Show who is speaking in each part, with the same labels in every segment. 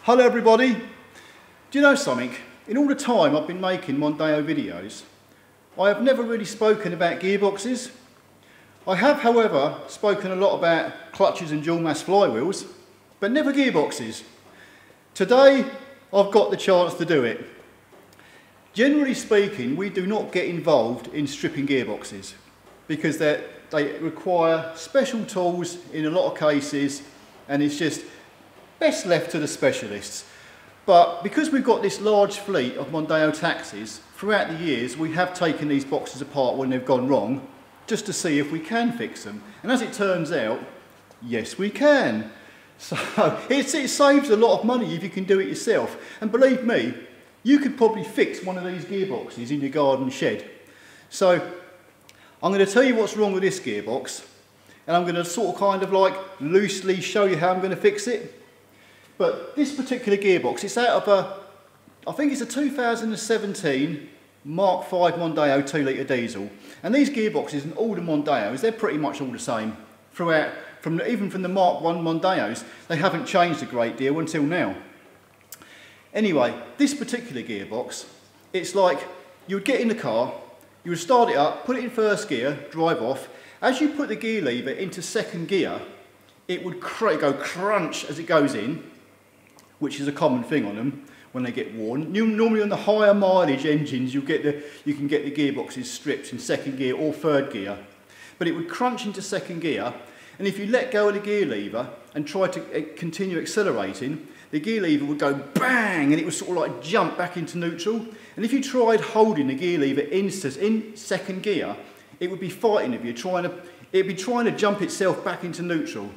Speaker 1: Hello everybody. Do you know something? In all the time I've been making Mondeo videos, I have never really spoken about gearboxes. I have, however, spoken a lot about clutches and dual mass flywheels, but never gearboxes. Today I've got the chance to do it. Generally speaking, we do not get involved in stripping gearboxes because they require special tools in a lot of cases, and it's just best left to the specialists. But because we've got this large fleet of Mondeo taxis, throughout the years we have taken these boxes apart when they've gone wrong, just to see if we can fix them. And as it turns out, yes we can. So it saves a lot of money if you can do it yourself. And believe me, you could probably fix one of these gearboxes in your garden shed. So I'm going to tell you what's wrong with this gearbox, and I'm going to sort of kind of like loosely show you how I'm going to fix it. But this particular gearbox, it's out of I think it's a 2017 Mark 5 Mondeo 2 litre diesel. And these gearboxes and all the Mondeos, they're pretty much all the same throughout, even from the Mark 1 Mondeos, they haven't changed a great deal until now. Anyway, this particular gearbox, it's like you would get in the car, you would start it up, put it in first gear, drive off. As you put the gear lever into second gear, it would go crunch as it goes in, which is a common thing on them when they get worn. Normally on the higher mileage engines, you can get the gearboxes stripped in second gear or third gear. But it would crunch into second gear, and if you let go of the gear lever and try to continue accelerating, the gear lever would go bang, and it would sort of like jump back into neutral. And if you tried holding the gear lever in second gear, it would be fighting with you, it'd be trying to jump itself back into neutral.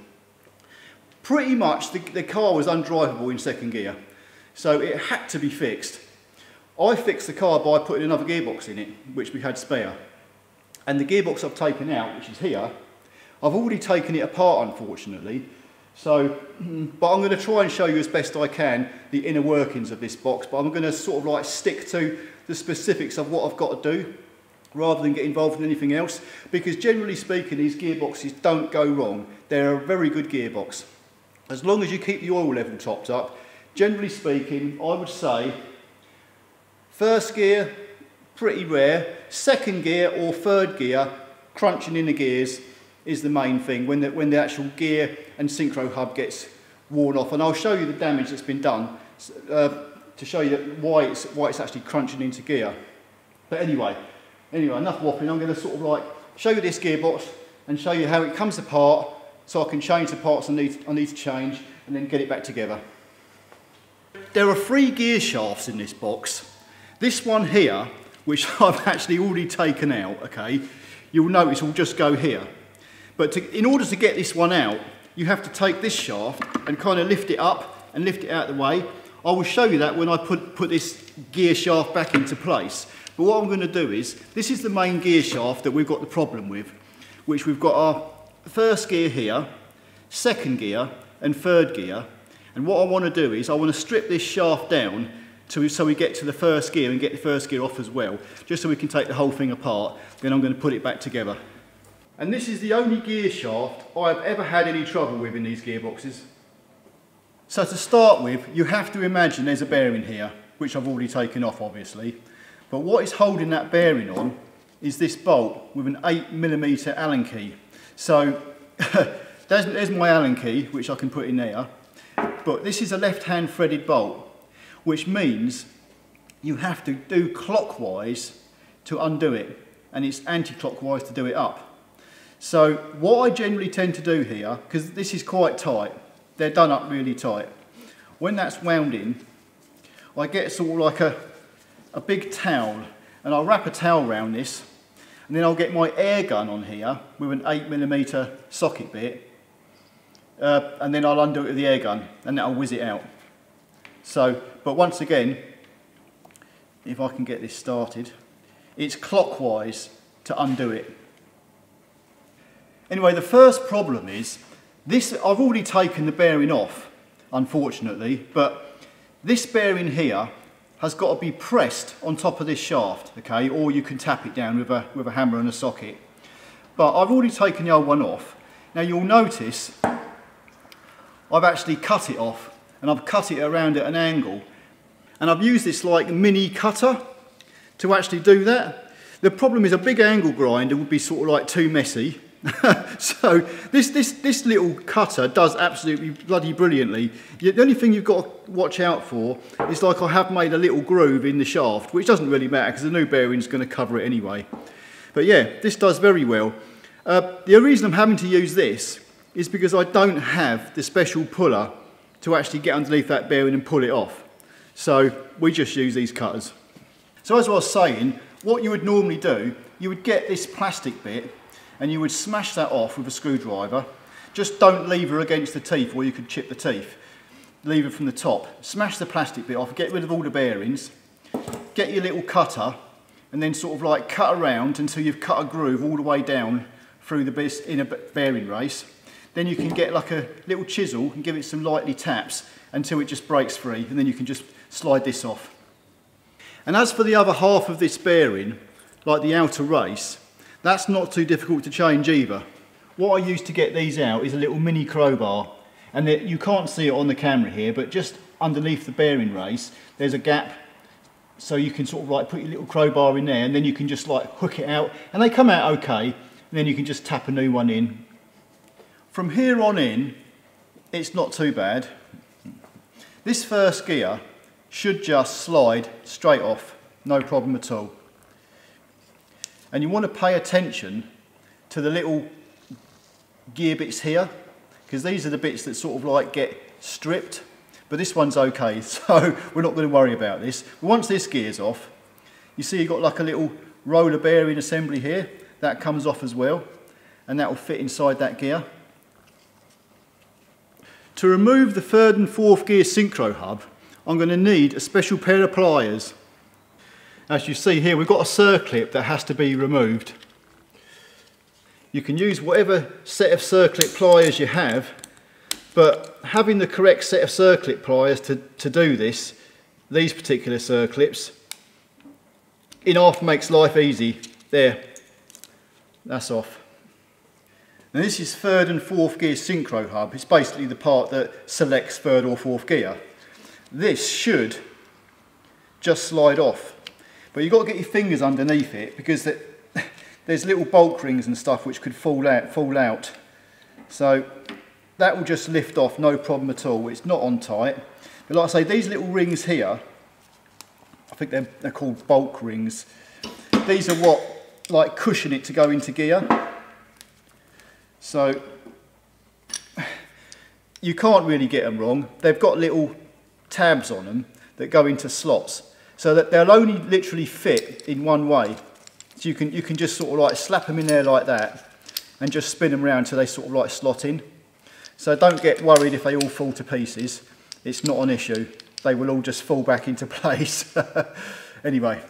Speaker 1: Pretty much the car was undrivable in second gear, so it had to be fixed. I fixed the car by putting another gearbox in it, which we had spare. And the gearbox I've taken out, which is here, I've already taken it apart unfortunately. So, but I'm going to try and show you as best I can the inner workings of this box, but I'm going to sort of like stick to the specifics of what I've got to do rather than get involved in anything else, because generally speaking these gearboxes don't go wrong. They're a very good gearbox. As long as you keep the oil level topped up, generally speaking, I would say first gear, pretty rare, second gear or third gear, crunching in the gears is the main thing when the actual gear and synchro hub gets worn off. And I'll show you the damage that's been done to show you why it's actually crunching into gear. But anyway, enough waffling. I'm going to sort of like show you this gearbox and show you how it comes apart, so I can change the parts I need to change and then get it back together. There are 3 gear shafts in this box. This one here, which I've actually already taken out, okay, you'll notice will just go here. But in order to get this one out, you have to take this shaft and kind of lift it up and lift it out of the way. I will show you that when I put this gear shaft back into place. But what I'm going to do is, this is the main gear shaft that we've got the problem with, which we've got our first gear here, second gear and third gear. And what I want to do is I want to strip this shaft down so we get to the first gear and get the first gear off as well, just so we can take the whole thing apart. Then I'm going to put it back together. And this is the only gear shaft I've ever had any trouble with in these gearboxes. So to start with, you have to imagine there's a bearing here, which I've already taken off obviously. But what is holding that bearing on is this bolt with an 8mm Allen key. So there's my Allen key, which I can put in there. But this is a left-hand threaded bolt, which means you have to do clockwise to undo it, and it's anti-clockwise to do it up. So what I generally tend to do here, because this is quite tight, they're done up really tight. When that's wound in, I get sort of like a big towel, and I'll wrap a towel around this, and then I'll get my air gun on here with an 8mm socket bit, and then I'll undo it with the air gun, and that'll whiz it out. So, but once again, if I can get this started, it's clockwise to undo it. Anyway, the first problem is this. I've already taken the bearing off, unfortunately, but this bearing here has got to be pressed on top of this shaft, okay, or you can tap it down with a hammer and a socket. But I've already taken the old one off. Now you'll notice I've actually cut it off and I've cut it around at an angle. And I've used this like mini cutter to actually do that. The problem is a big angle grinder would be sort of like too messy. So this little cutter does absolutely bloody brilliantly. The only thing you've got to watch out for is, like, I have made a little groove in the shaft, which doesn't really matter because the new bearing's going to cover it anyway. But yeah, this does very well. The reason I'm having to use this is because I don't have the special puller to actually get underneath that bearing and pull it off. So we just use these cutters. So as I was saying, what you would normally do, you would get this plastic bit and you would smash that off with a screwdriver. Just don't lever against the teeth or you could chip the teeth. Lever from the top. Smash the plastic bit off, get rid of all the bearings, get your little cutter and then sort of like cut around until you've cut a groove all the way down through the inner bearing race. Then you can get like a little chisel and give it some lightly taps until it just breaks free, and then you can just slide this off. And as for the other half of this bearing, like the outer race, that's not too difficult to change either. What I use to get these out is a little mini crowbar, and you can't see it on the camera here, but just underneath the bearing race there's a gap, so you can sort of like put your little crowbar in there and then you can just like hook it out, and they come out okay, and then you can just tap a new one in. From here on in, it's not too bad. This first gear should just slide straight off, no problem at all. And you want to pay attention to the little gear bits here, because these are the bits that sort of like get stripped, but this one's okay, so we're not going to worry about this. But once this gear's off, you see you've got like a little roller bearing assembly here, that comes off as well, and that will fit inside that gear. To remove the third and fourth gear synchro hub, I'm going to need a special pair of pliers. As you see here, we've got a circlip that has to be removed. You can use whatever set of circlip pliers you have, but having the correct set of circlip pliers to do this, these particular circlips, in half makes life easy. There, that's off. Now this is third and fourth gear synchro hub. It's basically the part that selects third or fourth gear. This should just slide off, but you've got to get your fingers underneath it because there's little bolt rings and stuff which could fall out. So that will just lift off, no problem at all. It's not on tight. But like I say, these little rings here, I think they're called bulk rings. These are what like cushion it to go into gear. So you can't really get them wrong. They've got little tabs on them that go into slots, so that they'll only literally fit in one way. So you can just sort of like slap them in there like that and just spin them around till they sort of like slot in. So don't get worried if they all fall to pieces. It's not an issue. They will all just fall back into place. Anyway,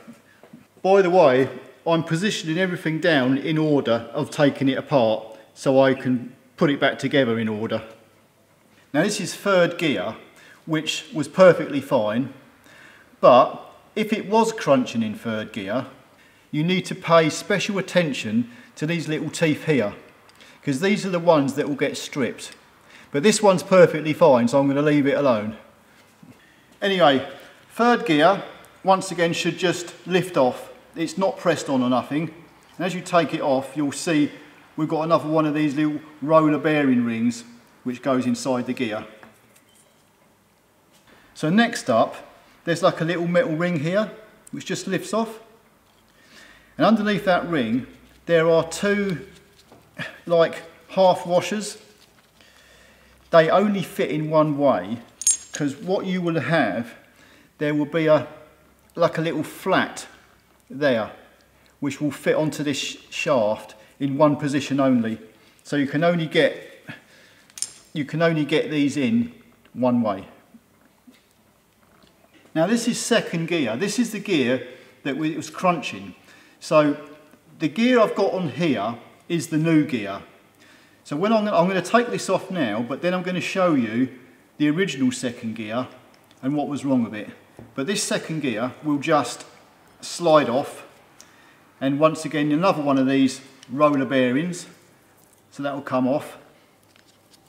Speaker 1: by the way, I'm positioning everything down in order of taking it apart, so I can put it back together in order. Now this is third gear, which was perfectly fine, but if it was crunching in third gear, you need to pay special attention to these little teeth here, because these are the ones that will get stripped. But this one's perfectly fine, so I'm going to leave it alone. Anyway, third gear, once again, should just lift off. It's not pressed on or nothing. And as you take it off, you'll see we've got another one of these little roller bearing rings which goes inside the gear. So next up, there's like a little metal ring here which just lifts off. And underneath that ring, there are two like half washers. They only fit in one way, because what you will have, there will be like a little flat there which will fit onto this shaft in one position only. So you can only get these in one way. Now this is second gear. This is the gear that it was crunching. So the gear I've got on here is the new gear. So when I'm going to take this off now, but then I'm going to show you the original second gear and what was wrong with it. But this second gear will just slide off, and once again another one of these roller bearings, so that will come off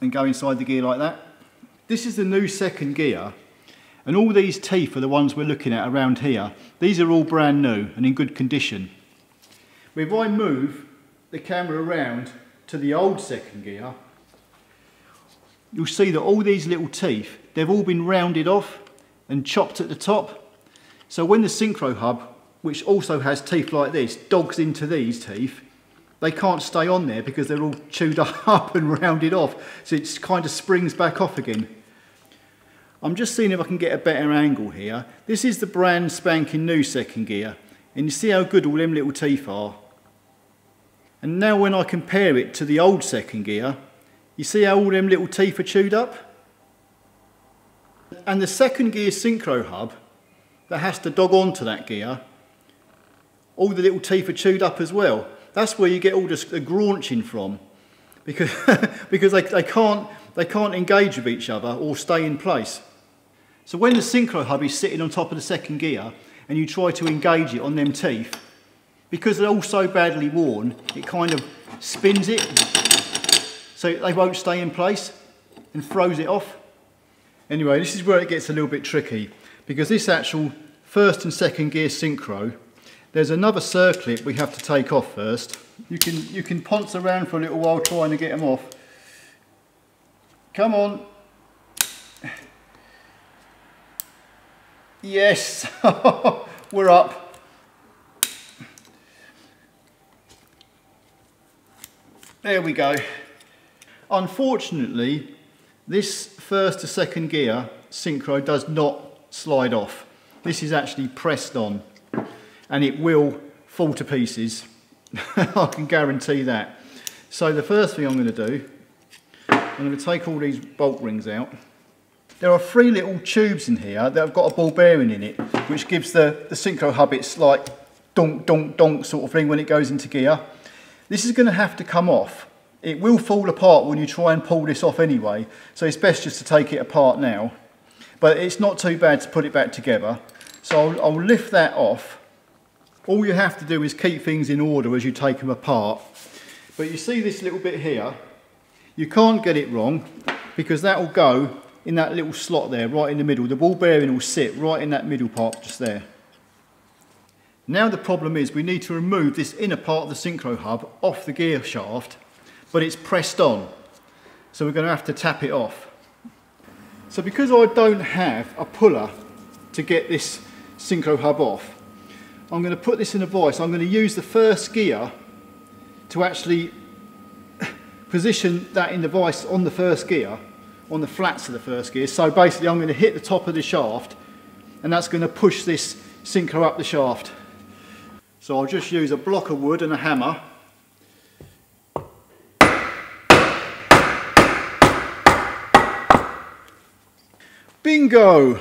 Speaker 1: and go inside the gear like that. This is the new second gear, and all these teeth are the ones we're looking at around here. These are all brand new and in good condition. If I move the camera around to the old second gear, you'll see that all these little teeth, they've all been rounded off and chopped at the top. So when the Synchro hub, which also has teeth like this, dogs into these teeth, they can't stay on there because they're all chewed up and rounded off. So it kind of springs back off again. I'm just seeing if I can get a better angle here. This is the brand spanking new second gear. And you see how good all them little teeth are. And now when I compare it to the old second gear, you see how all them little teeth are chewed up? And the second gear Synchro hub that has to dog onto that gear, all the little teeth are chewed up as well. That's where you get all the graunching from, because, because they can't engage with each other or stay in place. So when the Synchro hub is sitting on top of the second gear and you try to engage it on them teeth, because they're all so badly worn, it kind of spins it so they won't stay in place and throws it off. Anyway, this is where it gets a little bit tricky, because this actual first and second gear Synchro, there's another circlip we have to take off first. You can ponce around for a little while trying to get them off. Come on. Yes, we're up. There we go. Unfortunately, this first to second gear Synchro does not slide off. This is actually pressed on, and it will fall to pieces. I can guarantee that. So the first thing I'm going to do, I'm going to take all these bolt rings out. There are 3 little tubes in here that have got a ball bearing in it, which gives the Synchro hub its like donk, donk, donk sort of thing when it goes into gear. This is going to have to come off. It will fall apart when you try and pull this off anyway, so it's best just to take it apart now. But it's not too bad to put it back together. So I'll lift that off. All you have to do is keep things in order as you take them apart. But you see this little bit here, you can't get it wrong, because that will go in that little slot there, right in the middle. The ball bearing will sit right in that middle part just there. Now the problem is we need to remove this inner part of the Synchro hub off the gear shaft, but it's pressed on. So we're going to have to tap it off. So because I don't have a puller to get this Synchro hub off, I'm going to put this in a vise. I'm going to use the first gear to actually position that in the vise on the first gear, on the flats of the first gear. So basically I'm going to hit the top of the shaft, and that's going to push this Synchro up the shaft. So I'll just use a block of wood and a hammer. Bingo!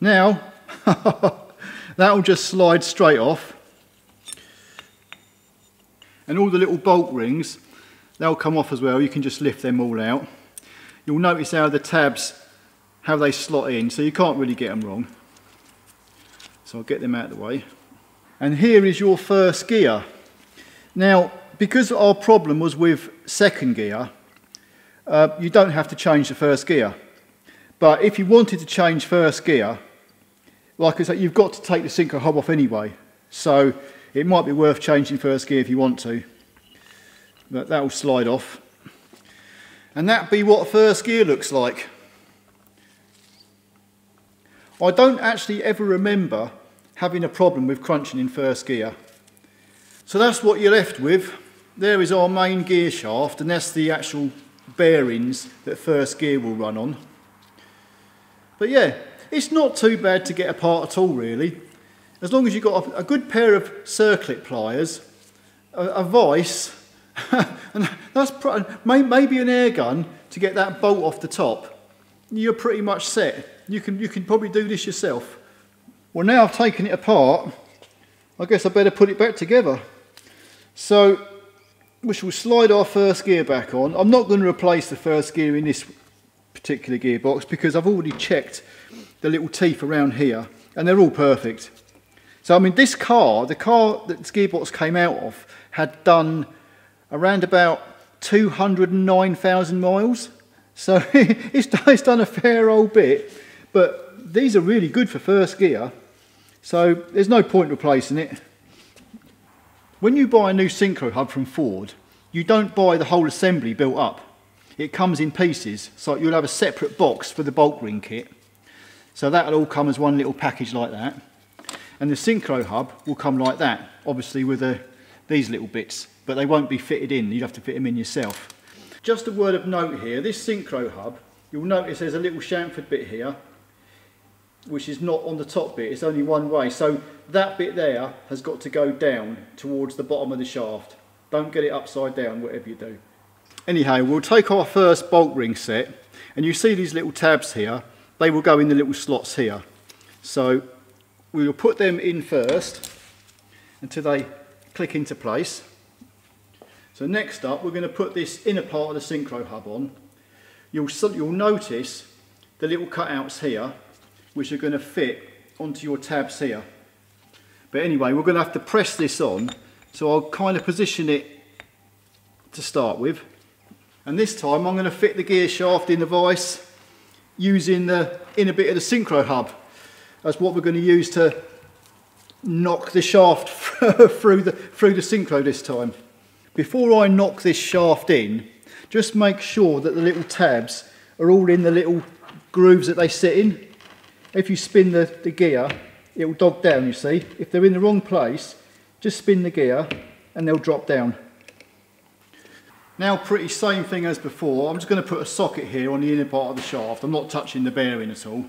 Speaker 1: Now, that will just slide straight off. And all the little bolt rings, they'll come off as well. You can just lift them all out. You'll notice how the tabs, how they slot in, so you can't really get them wrong. So I'll get them out of the way. And here is your first gear. Now, because our problem was with second gear, you don't have to change the first gear. But if you wanted to change first gear, like I said, you've got to take the Synchro hub off anyway. So it might be worth changing first gear if you want to. But that will slide off. And that'd be what first gear looks like. I don't actually ever remember having a problem with crunching in first gear. So that's what you're left with. There is our main gear shaft, and that's the actual bearings that first gear will run on. But yeah, it's not too bad to get apart at all really. As long as you've got a good pair of circlip pliers, a vise, and that's maybe an air gun to get that bolt off the top. You're pretty much set. You can probably do this yourself. Well, now I've taken it apart, I guess I better put it back together. So we shall slide our first gear back on. I'm not going to replace the first gear in this particular gearbox because I've already checked the little teeth around here and they're all perfect. So I mean, this car, the car that this gearbox came out of, had done around about 209,000 miles. So it's done a fair old bit, but these are really good for first gear, so there's no point replacing it. When you buy a new Synchro hub from Ford, you don't buy the whole assembly built up. It comes in pieces, so you'll have a separate box for the bulk ring kit. So that'll all come as one little package like that. And the Synchro hub will come like that, obviously with these little bits, but they won't be fitted in, you'd have to fit them in yourself. Just a word of note here, this Synchro hub, you'll notice there's a little chamfered bit here, which is not on the top bit, it's only one way. So that bit there has got to go down towards the bottom of the shaft. Don't get it upside down, whatever you do. Anyhow, we'll take our first bolt ring set, and you see these little tabs here, they will go in the little slots here. So we will put them in first until they click into place. So next up, we're going to put this inner part of the Synchro hub on. You'll notice the little cutouts here, which are going to fit onto your tabs here. But anyway, we're going to have to press this on, so I'll kind of position it to start with. And this time I'm going to fit the gear shaft in the vise using the inner bit of the Synchro hub. That's what we're going to use to knock the shaft through the Synchro this time. Before I knock this shaft in, just make sure that the little tabs are all in the little grooves that they sit in. If you spin the gear, it will dog down, you see. If they're in the wrong place, just spin the gear and they'll drop down. Now, pretty same thing as before, I'm just going to put a socket here on the inner part of the shaft. I'm not touching the bearing at all.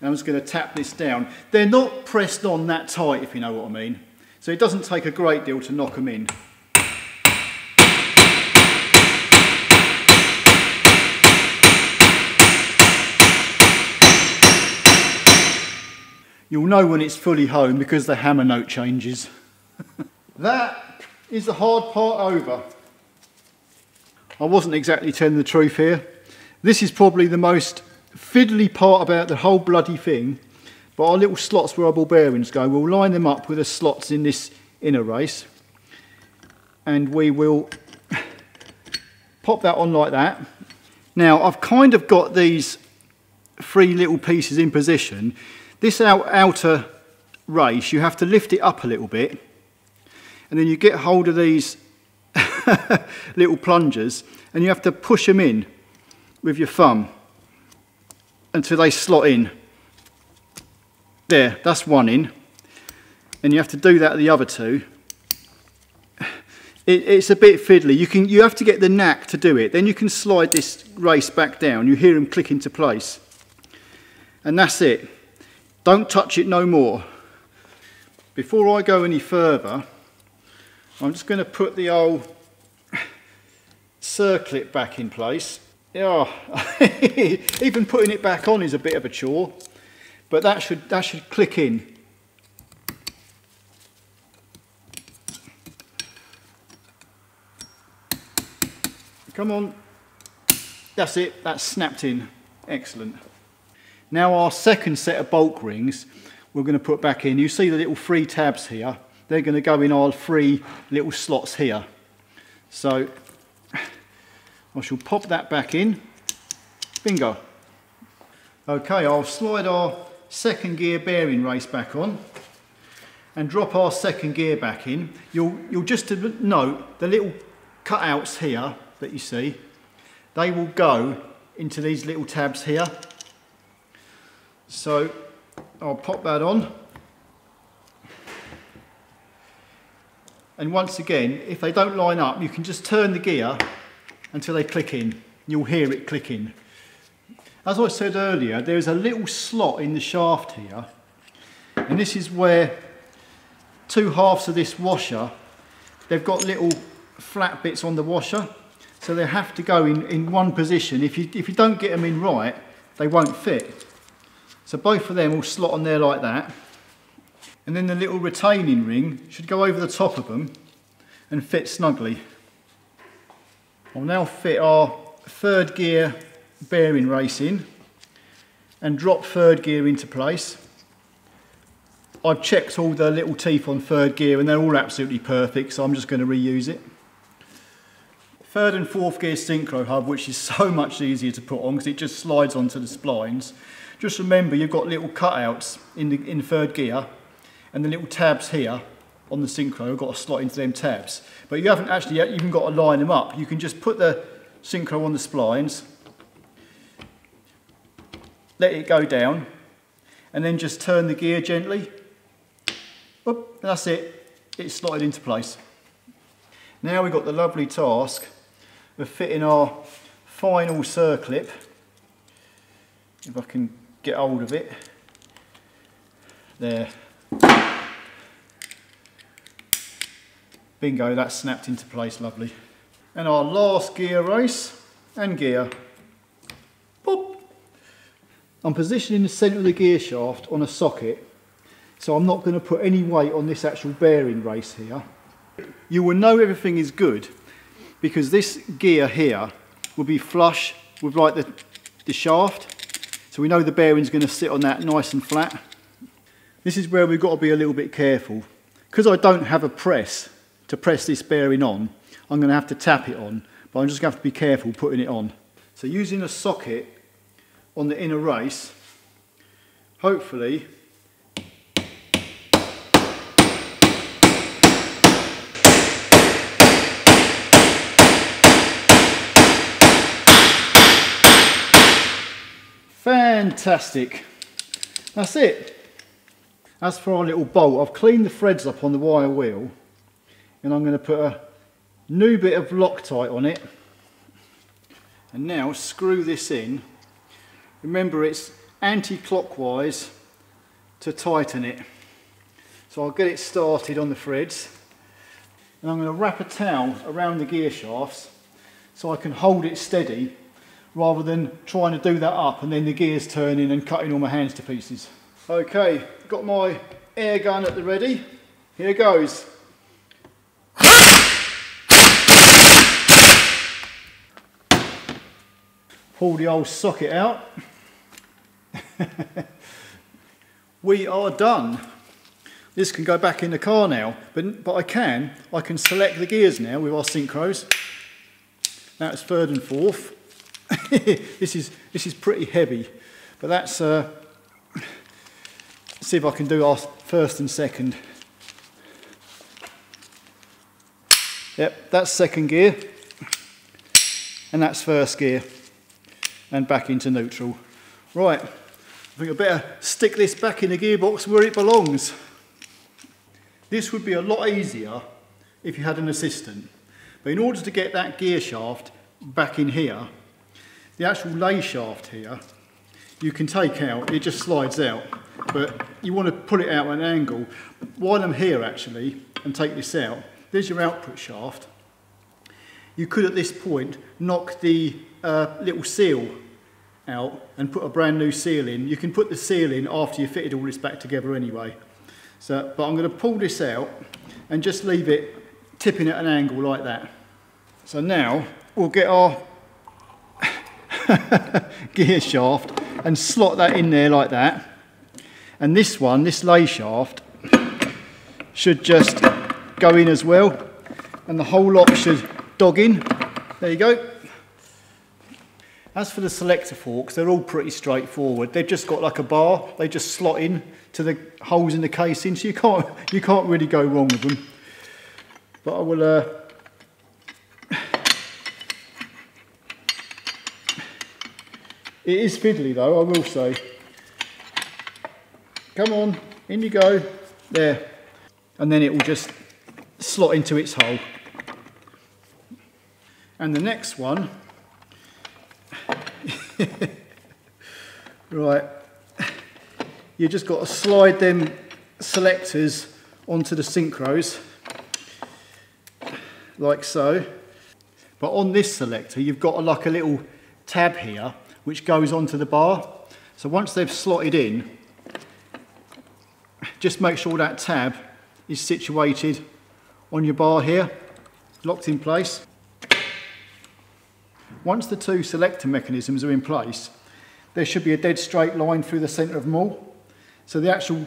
Speaker 1: And I'm just going to tap this down. They're not pressed on that tight, if you know what I mean. So it doesn't take a great deal to knock them in. You'll know when it's fully home because the hammer note changes. That is the hard part over. I wasn't exactly telling the truth here. This is probably the most fiddly part about the whole bloody thing. But our little slots where our ball bearings go, we'll line them up with the slots in this inner race. And we will pop that on like that. Now, I've kind of got these three little pieces in position. This outer race, you have to lift it up a little bit, and then you get hold of these little plungers and you have to push them in with your thumb until they slot in. There, that's one in, and you have to do that at the other two. It's a bit fiddly. You have to get the knack to do it. Then you can slide this race back down. You hear them click into place, and that's it. Don't touch it no more. Before I go any further, I'm just going to put the old circlip back in place. Oh, even putting it back on is a bit of a chore, but that should click in. Come on. That's it, that's snapped in. Excellent. Now our second set of bulk rings we're going to put back in. You see the little three tabs here? They're going to go in our three little slots here. So I shall pop that back in. Bingo. Okay, I'll slide our second gear bearing race back on and drop our second gear back in. You'll just note the little cutouts here that you see, they will go into these little tabs here. So I'll pop that on, and once again, if they don't line up, you can just turn the gear until they click in. You'll hear it click in. As I said earlier, there's a little slot in the shaft here, and this is where two halves of this washer, they've got little flat bits on the washer, so they have to go in one position. If you don't get them in right, they won't fit. So both of them will slot on there like that, and then the little retaining ring should go over the top of them and fit snugly. I'll now fit our third gear bearing race in and drop third gear into place. I've checked all the little teeth on third gear and they're all absolutely perfect, so I'm just going to reuse it. third and fourth gear synchro hub, which is so much easier to put on because it just slides onto the splines. Just remember you've got little cutouts in third gear, and the little tabs here on the synchro have got to slot into them tabs. But you haven't actually even got to line them up. You can just put the synchro on the splines, let it go down, and then just turn the gear gently. Oop, that's it, it's slotted into place. Now we've got the lovely task of fitting our final circlip, if I can get hold of it. There. Bingo, that's snapped into place, lovely. And our last gear race and gear. Boop. I'm positioning the centre of the gear shaft on a socket, so I'm not going to put any weight on this actual bearing race here. You will know everything is good because this gear here will be flush with like the shaft, so we know the bearing's going to sit on that nice and flat. This is where we've got to be a little bit careful. Because I don't have a press to press this bearing on, I'm going to have to tap it on, but I'm just going to have to be careful putting it on. So using a socket on the inner race, hopefully fantastic. That's it. As for our little bolt, I've cleaned the threads up on the wire wheel, and I'm going to put a new bit of Loctite on it, and now screw this in. Remember, it's anti-clockwise to tighten it. So I'll get it started on the threads, and I'm going to wrap a towel around the gear shafts so I can hold it steady rather than trying to do that up and then the gears turning and cutting all my hands to pieces. Okay, got my air gun at the ready. Here goes. Pull the old socket out. We are done. This can go back in the car now, but I can select the gears now with our synchros. That's third and fourth. This is pretty heavy, but that's see if I can do our first and second. Yep, that's second gear, and that's first gear, and back into neutral. Right, I think I better stick this back in the gearbox where it belongs. This would be a lot easier if you had an assistant, but in order to get that gear shaft back in here, the actual lay shaft here, you can take out, it just slides out, but you want to pull it out at an angle. While I'm here actually, and take this out, there's your output shaft. You could at this point knock the little seal out and put a brand new seal in. You can put the seal in after you've fitted all this back together anyway. So, but I'm going to pull this out and just leave it tipping at an angle like that. So now we'll get our gear shaft and slot that in there like that, and this one, this lay shaft, should just go in as well, and the whole lot should dog in. There you go. As for the selector forks, they're all pretty straightforward. They've just got like a bar, they just slot in to the holes in the casing, so you can't really go wrong with them. But I will it is fiddly though, I will say. Come on, in you go. There. And then it will just slot into its hole. And the next one, right, you just got to slide them selectors onto the synchros, like so. But on this selector, you've got like a little tab here, which goes onto the bar. So once they've slotted in, just make sure that tab is situated on your bar here, locked in place. Once the two selector mechanisms are in place, there should be a dead straight line through the centre of them all. So the actual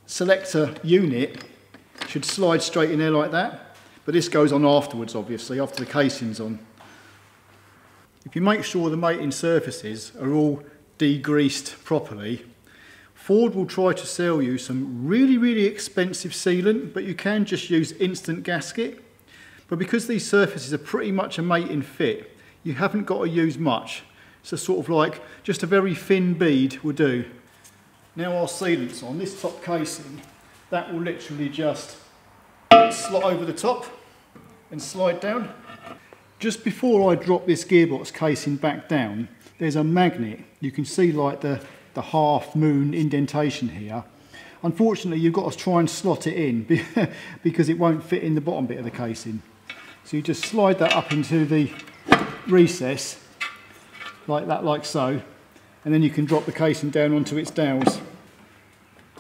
Speaker 1: selector unit should slide straight in there like that. But this goes on afterwards, obviously, after the casing's on. if you make sure the mating surfaces are all degreased properly, Ford will try to sell you some really expensive sealant, but you can just use instant gasket. But because these surfaces are pretty much a mating fit, you haven't got to use much. So sort of like just a very thin bead will do. Now our sealant's on this top casing, that will literally just slot over the top and slide down. Just before I drop this gearbox casing back down, there's a magnet. You can see like the half moon indentation here. Unfortunately, you've got to try and slot it in because it won't fit in the bottom bit of the casing. So you just slide that up into the recess like that, like so, and then you can drop the casing down onto its dowels.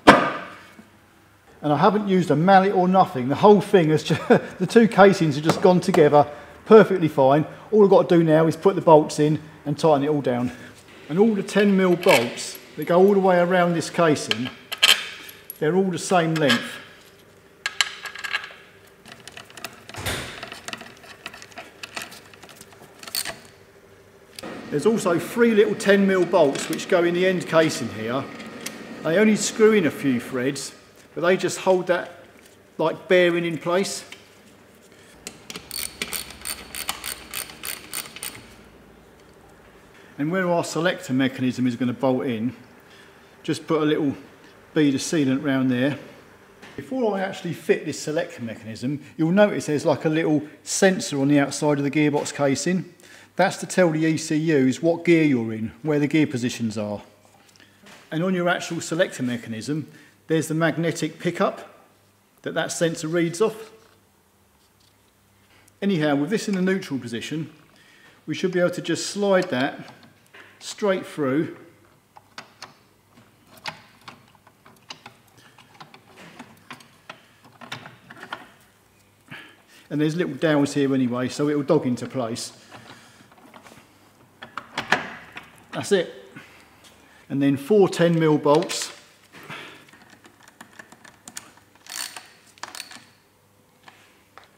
Speaker 1: And I haven't used a mallet or nothing. The whole thing has just, the two casings have just gone together perfectly fine. All I've got to do now is put the bolts in and tighten it all down. And all the 10mm bolts that go all the way around this casing, they're all the same length. There's also 3 little 10mm bolts which go in the end casing here. They only screw in a few threads, but they just hold that like bearing in place. And where our selector mechanism is going to bolt in, just put a little bead of sealant around there. Before I actually fit this selector mechanism, you'll notice there's like a little sensor on the outside of the gearbox casing. That's to tell the ECUs what gear you're in, where the gear positions are. And on your actual selector mechanism, there's the magnetic pickup that sensor reads off. Anyhow, with this in the neutral position, we should be able to just slide that straight through. And there's little dowels here anyway, so it'll dog into place. That's it. And then 4 10mm bolts.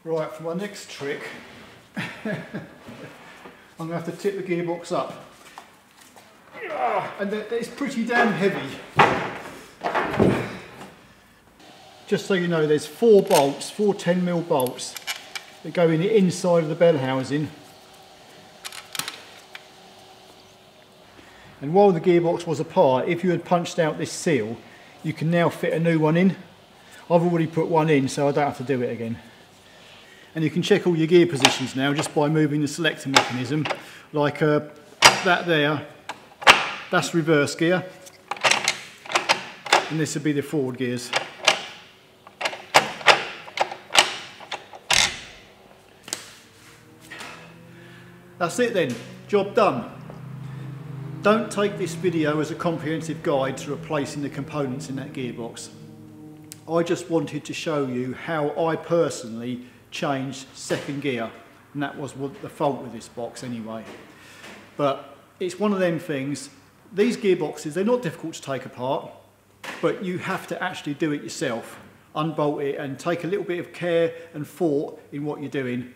Speaker 1: Right, for my next trick, I'm going to have to tip the gearbox up. And it's pretty damn heavy. Just so you know, there's 4 bolts, 4 10mm bolts that go in the inside of the bell housing. And while the gearbox was apart, if you had punched out this seal, you can now fit a new one in. I've already put one in, so I don't have to do it again. And you can check all your gear positions now just by moving the selector mechanism, like that there. That's reverse gear, and this would be the forward gears. That's it then, job done. Don't take this video as a comprehensive guide to replacing the components in that gearbox. I just wanted to show you how I personally changed second gear, and that was the fault with this box anyway. But it's one of them things. These gearboxes, they're not difficult to take apart, but you have to actually do it yourself. Unbolt it and take a little bit of care and thought in what you're doing,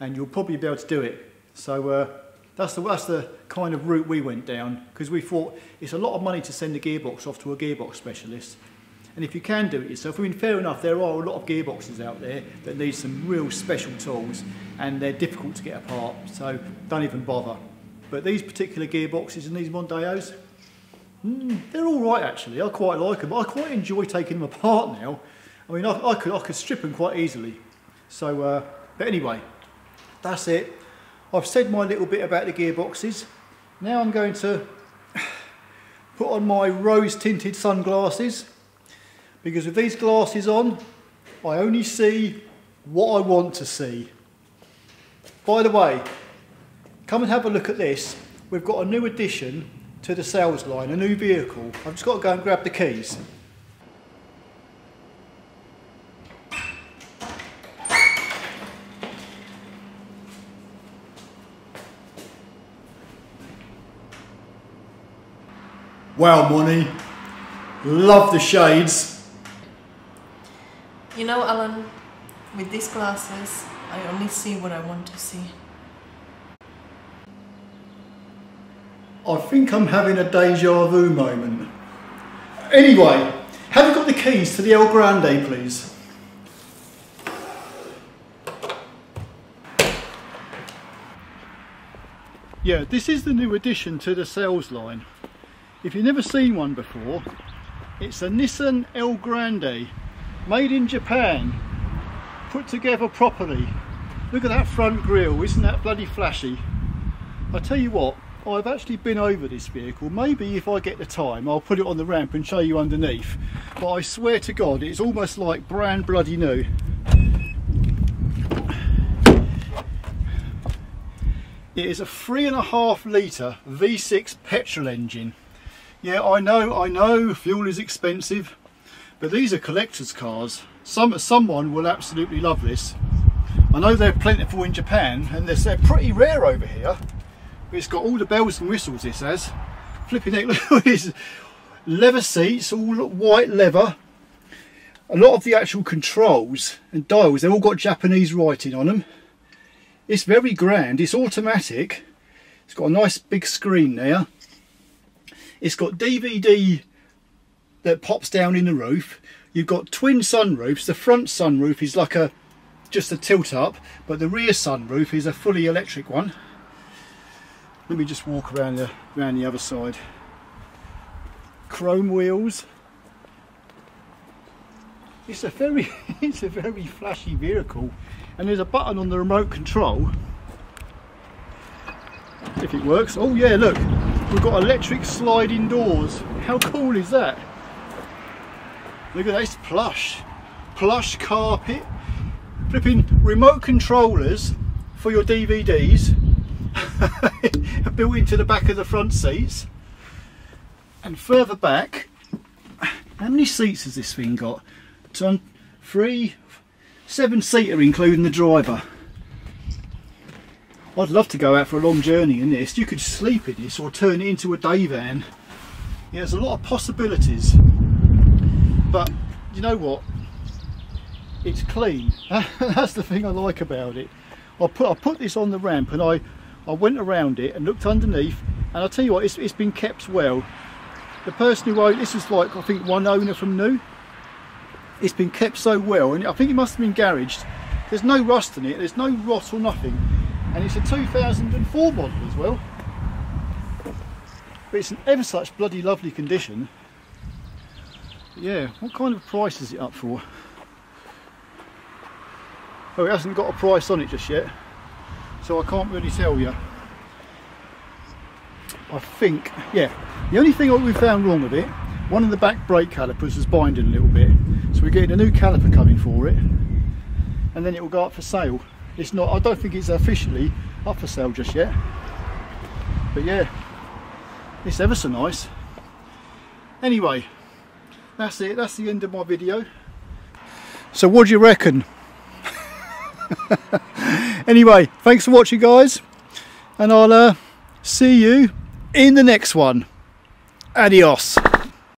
Speaker 1: and you'll probably be able to do it. So that's the kind of route we went down, because we thought it's a lot of money to send a gearbox off to a gearbox specialist. And if you can do it yourself, I mean, fair enough, there are a lot of gearboxes out there that need some real special tools, and they're difficult to get apart, so don't even bother. But these particular gearboxes and these Mondeos, they're all right actually. I quite like them. I quite enjoy taking them apart now. I mean, I could strip them quite easily. So, but anyway, that's it. I've said my little bit about the gearboxes. Now I'm going to put on my rose-tinted sunglasses, because with these glasses on, I only see what I want to see. By the way, come and have a look at this. We've got a new addition to the sales line, a new vehicle. I've just got to go and grab the keys. Wow, Moni, love the shades.
Speaker 2: You know, Alan, with these glasses, I only see what I want to see.
Speaker 1: I think I'm having a deja vu moment. Anyway, have you got the keys to the El Grande, please? Yeah, this is the new addition to the sales line. If you've never seen one before, it's a Nissan El Grande, made in Japan, put together properly. Look at that front grille, isn't that bloody flashy? I tell you what, I've actually been over this vehicle. Maybe if I get the time I'll put it on the ramp and show you underneath, but I swear to God it's almost like brand bloody new. It is a 3.5 litre V6 petrol engine. Yeah, I know fuel is expensive, but these are collector's cars. Someone will absolutely love this. I know they're plentiful in Japan and they're pretty rare over here. It's got all the bells and whistles, this has. Flipping it, look at this. Leather seats, all white leather. A lot of the actual controls and dials, they've all got Japanese writing on them. It's very grand, it's automatic. It's got a nice big screen there. It's got DVD that pops down in the roof. You've got twin sunroofs. The front sunroof is like just a tilt up, but the rear sunroof is a fully electric one. Let me just walk around the other side. Chrome wheels. It's a very flashy vehicle, and there's a button on the remote control. If it works. Oh yeah, look, we've got electric sliding doors. How cool is that? Look at that, it's plush carpet. Flipping remote controllers for your DVDs. Built into the back of the front seats. And further back, how many seats has this thing got? 3, 7-seater including the driver. I'd love to go out for a long journey in this. You could sleep in this or turn it into a day van. Yeah, there's a lot of possibilities, but you know what, it's clean. That's the thing I like about it. I put this on the ramp and I went around it and looked underneath, and I'll tell you what, it's been kept well. The person who owned this was like, I think, one owner from new. It's been kept so well, and I think it must have been garaged. There's no rust in it, there's no rot or nothing, and it's a 2004 model as well. But it's in ever such bloody lovely condition. But yeah, what kind of price is it up for? Oh, it hasn't got a price on it just yet, so I can't really tell you. I think, yeah, the only thing we found wrong with it, one of the back brake calipers was binding a little bit, so we're getting a new caliper coming for it, and then it will go up for sale. It's not, I don't think it's officially up for sale just yet, but yeah, it's ever so nice. Anyway, that's it, that's the end of my video. So what do you reckon? Anyway, thanks for watching, guys, and I'll see you in the next one. Adios.